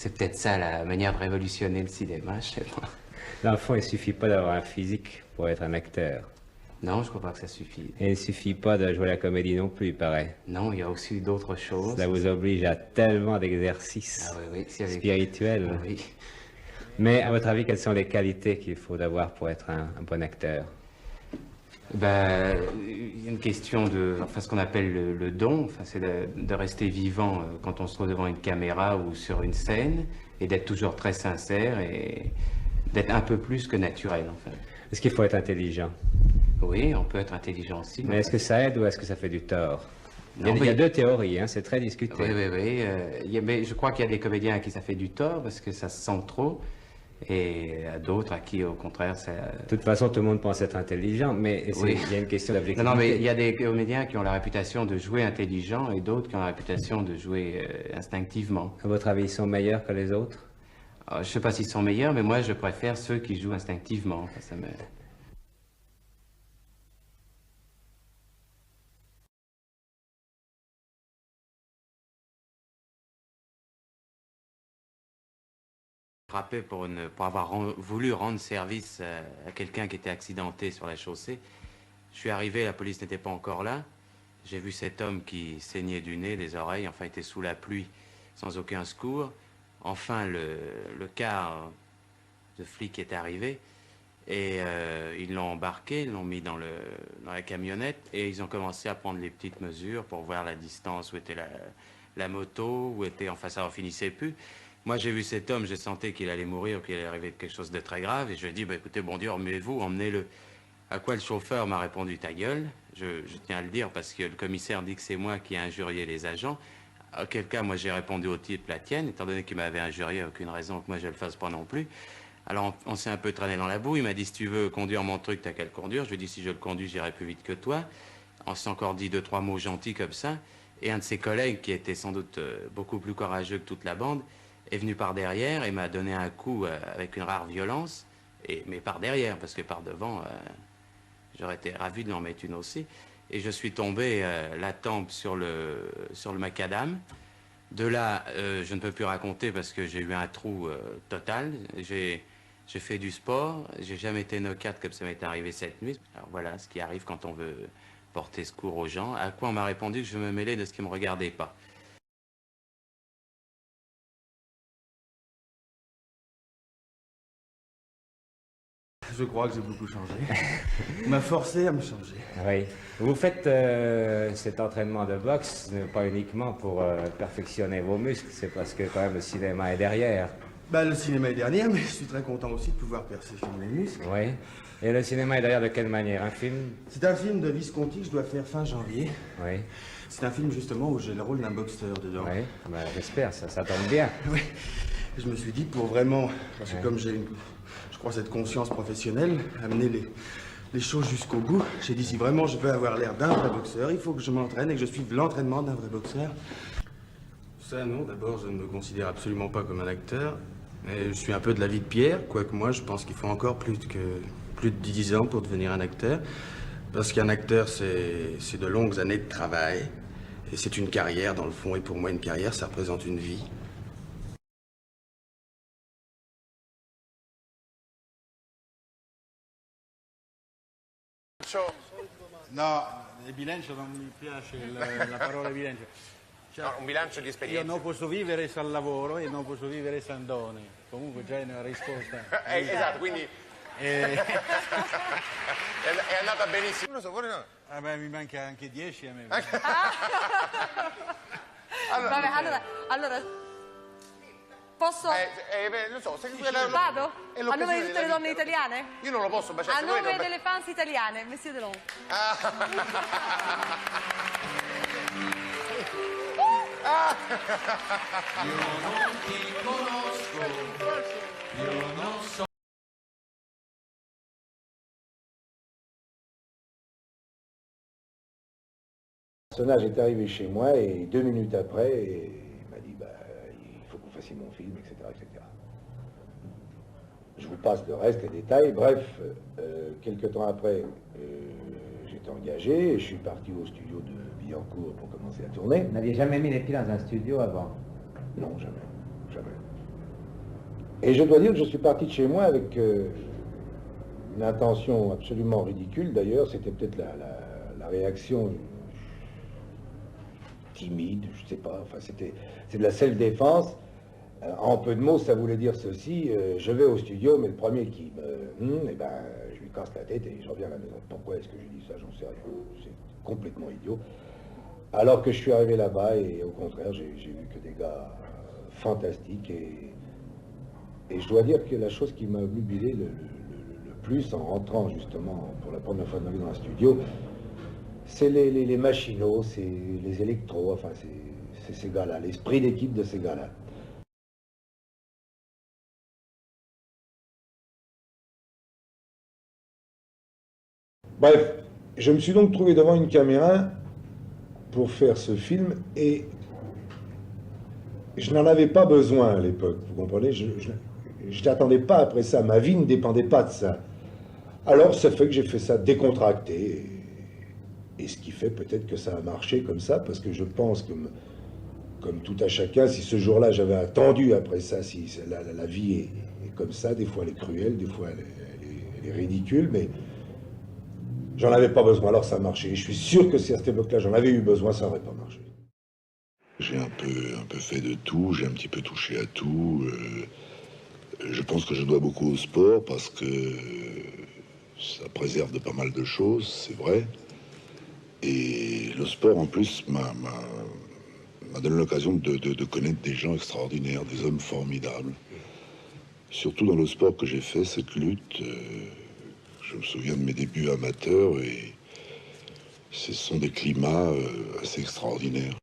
C'est peut-être ça la manière de révolutionner le cinéma, je sais pas. Dans le fond, il suffit pas d'avoir un physique pour être un acteur. Non, je crois pas que ça suffit. Et il suffit pas de jouer la comédie non plus, il paraît. Non, il y a aussi d'autres choses. Ça vous oblige à tellement Ah d'exercices oui, oui, si avec... spirituels. Ah oui. Mais à votre avis, quelles sont les qualités qu'il faut avoir pour être un bon acteur? Ben, il y a une question de, enfin, ce qu'on appelle le don, enfin, c'est de rester vivant quand on se trouve devant une caméra ou sur une scène, et d'être toujours très sincère et d'être un peu plus que naturel, enfin. Est-ce qu'il faut être intelligent? Oui, on peut être intelligent aussi. Mais est-ce que ça aide ou est-ce que ça fait du tort? Non, Il y a mais- deux théories, hein, c'est très discuté. Oui, oui, oui. Mais je crois qu'il y a des comédiens à qui ça fait du tort parce que ça se sent trop, et à d'autres à qui, au contraire, ça... De toute façon, tout le monde pense être intelligent, mais Oui. il y a une question Non, d'objectivité. non, mais il y a des comédiens qui ont la réputation de jouer intelligent et d'autres qui ont la réputation de jouer instinctivement. À votre avis, ils sont meilleurs que les autres? Je ne sais pas s'ils sont meilleurs, mais moi, je préfère ceux qui jouent instinctivement. Enfin, ça me... Frappé pour avoir voulu rendre service à quelqu'un qui était accidenté sur la chaussée. Je suis arrivé, la police n'était pas encore là. J'ai vu cet homme qui saignait du nez, des oreilles, enfin était sous la pluie, sans aucun secours. Enfin, le car de flic est arrivé et ils l'ont embarqué, ils l'ont mis dans la camionnette et ils ont commencé à prendre les petites mesures pour voir la distance où était la moto, où était, enfin ça en finissait plus. Moi, j'ai vu cet homme, j'ai senti qu'il allait mourir, qu'il allait arriver quelque chose de très grave et je lui ai dit, bah, écoutez, bon Dieu, remuez-vous, emmenez-le. À quoi le chauffeur m'a répondu, ta gueule. Je tiens à le dire parce que le commissaire dit que c'est moi qui ai injurié les agents. Auquel cas, moi, j'ai répondu au titre la tienne, étant donné qu'il m'avait injurié, aucune raison que moi je le fasse pas non plus. Alors, on s'est un peu traîné dans la boue. Il m'a dit, si tu veux conduire mon truc, t'as qu'à le conduire. Je lui ai dit, si je le conduis, j'irai plus vite que toi. On s'est encore dit 2, 3 mots gentils comme ça. Et un de ses collègues, qui était sans doute beaucoup plus courageux que toute la bande, est venu par derrière et m'a donné un coup avec une rare violence. Mais par derrière, parce que par devant... j'aurais été ravi de l'en mettre une aussi. Et je suis tombé la tempe sur le macadam. De là, je ne peux plus raconter parce que j'ai eu un trou total. J'ai fait du sport. J'ai jamais été knock-out comme ça m'est arrivé cette nuit. Alors voilà ce qui arrive quand on veut porter secours aux gens. À quoi on m'a répondu que je me mêlais de ce qui ne me regardait pas. Je crois que j'ai beaucoup changé. On m'a forcé à me changer. Oui. Vous faites cet entraînement de boxe pas uniquement pour perfectionner vos muscles, c'est parce que quand même le cinéma est derrière. Bah, le cinéma est dernier, mais je suis très content aussi de pouvoir perfectionner mes muscles. Oui. Et le cinéma est derrière de quelle manière? Un film? C'est un film de Visconti que je dois faire fin janvier. Oui. C'est un film justement où j'ai le rôle d'un boxeur dedans. Oui. Ben, j'espère, ça tombe bien. Oui. Je me suis dit pour vraiment, parce que comme j'ai, je crois, cette conscience professionnelle, amener les choses jusqu'au bout, j'ai dit si vraiment je veux avoir l'air d'un vrai boxeur, il faut que je m'entraîne et que je suive l'entraînement d'un vrai boxeur. Ça, non, d'abord, je ne me considère absolument pas comme un acteur. Et je suis un peu de l'avis de Pierre, quoique moi, je pense qu'il faut encore plus de 10 ans pour devenir un acteur. Parce qu'un acteur, c'est de longues années de travail. Et c'est une carrière, dans le fond. Et pour moi, une carrière, ça représente une vie. No, il bilancio non mi piace la parola bilancio. Cioè, No, un bilancio di io esperienze. non posso vivere senza lavoro e non posso vivere senza doni. Comunque già è una risposta. Esatto, quindi E... è andata benissimo. Non so, vorrei no. Vabbè, mi manca anche 10 a me. Allora, posso... non so, se Vado? A nome di tutte le donne italiane? Io non lo posso baciare. A se volete, nome lo delle fans italiane, Monsieur Delon. Le personnage est arrivé chez moi et 2 minutes après, il m'a dit bah, il faut que vous fassiez mon film, etc., etc. Je vous passe le reste, les détails. Bref, quelques temps après, j'étais engagé et je suis parti au studio de Billancourt pour commencer à tourner. Vous n'aviez jamais mis les pieds dans un studio avant? Non, jamais, jamais. Et je dois dire que je suis parti de chez moi avec une intention absolument ridicule. D'ailleurs, c'était peut-être la réaction timide, je ne sais pas. Enfin, c'est de la self-défense. En peu de mots, ça voulait dire ceci. Je vais au studio, mais le premier qui me... je lui casse la tête et je reviens à la maison. Pourquoi est-ce que j'ai dit ça? J'en sais rien. C'est complètement idiot. Alors que je suis arrivé là-bas et au contraire, j'ai vu que des gars fantastiques et je dois dire que la chose qui m'a obnubilé le plus en rentrant justement pour la première fois de ma vie dans un studio, c'est les machinos, c'est les électros, enfin c'est ces gars-là, l'esprit d'équipe de ces gars-là. Bref, je me suis donc trouvé devant une caméra pour faire ce film et je n'en avais pas besoin à l'époque, vous comprenez, je n'attendais pas après ça, ma vie ne dépendait pas de ça. Alors ça fait que j'ai fait ça décontracté, et ce qui fait peut-être que ça a marché comme ça, parce que je pense, comme tout à chacun, si ce jour-là j'avais attendu après ça, si la vie est comme ça, des fois elle est cruelle, des fois elle est ridicule, mais j'en avais pas besoin, alors ça a marché. Et je suis sûr que si à cette époque-là j'en avais eu besoin, ça n'aurait pas marché. J'ai un peu fait de tout, j'ai un petit peu touché à tout. Je pense que je dois beaucoup au sport parce que ça préserve de pas mal de choses, c'est vrai. Et le sport, en plus, m'a donné l'occasion de connaître des gens extraordinaires, des hommes formidables. Surtout dans le sport que j'ai fait, cette lutte. Je me souviens de mes débuts amateurs et ce sont des climats assez extraordinaires.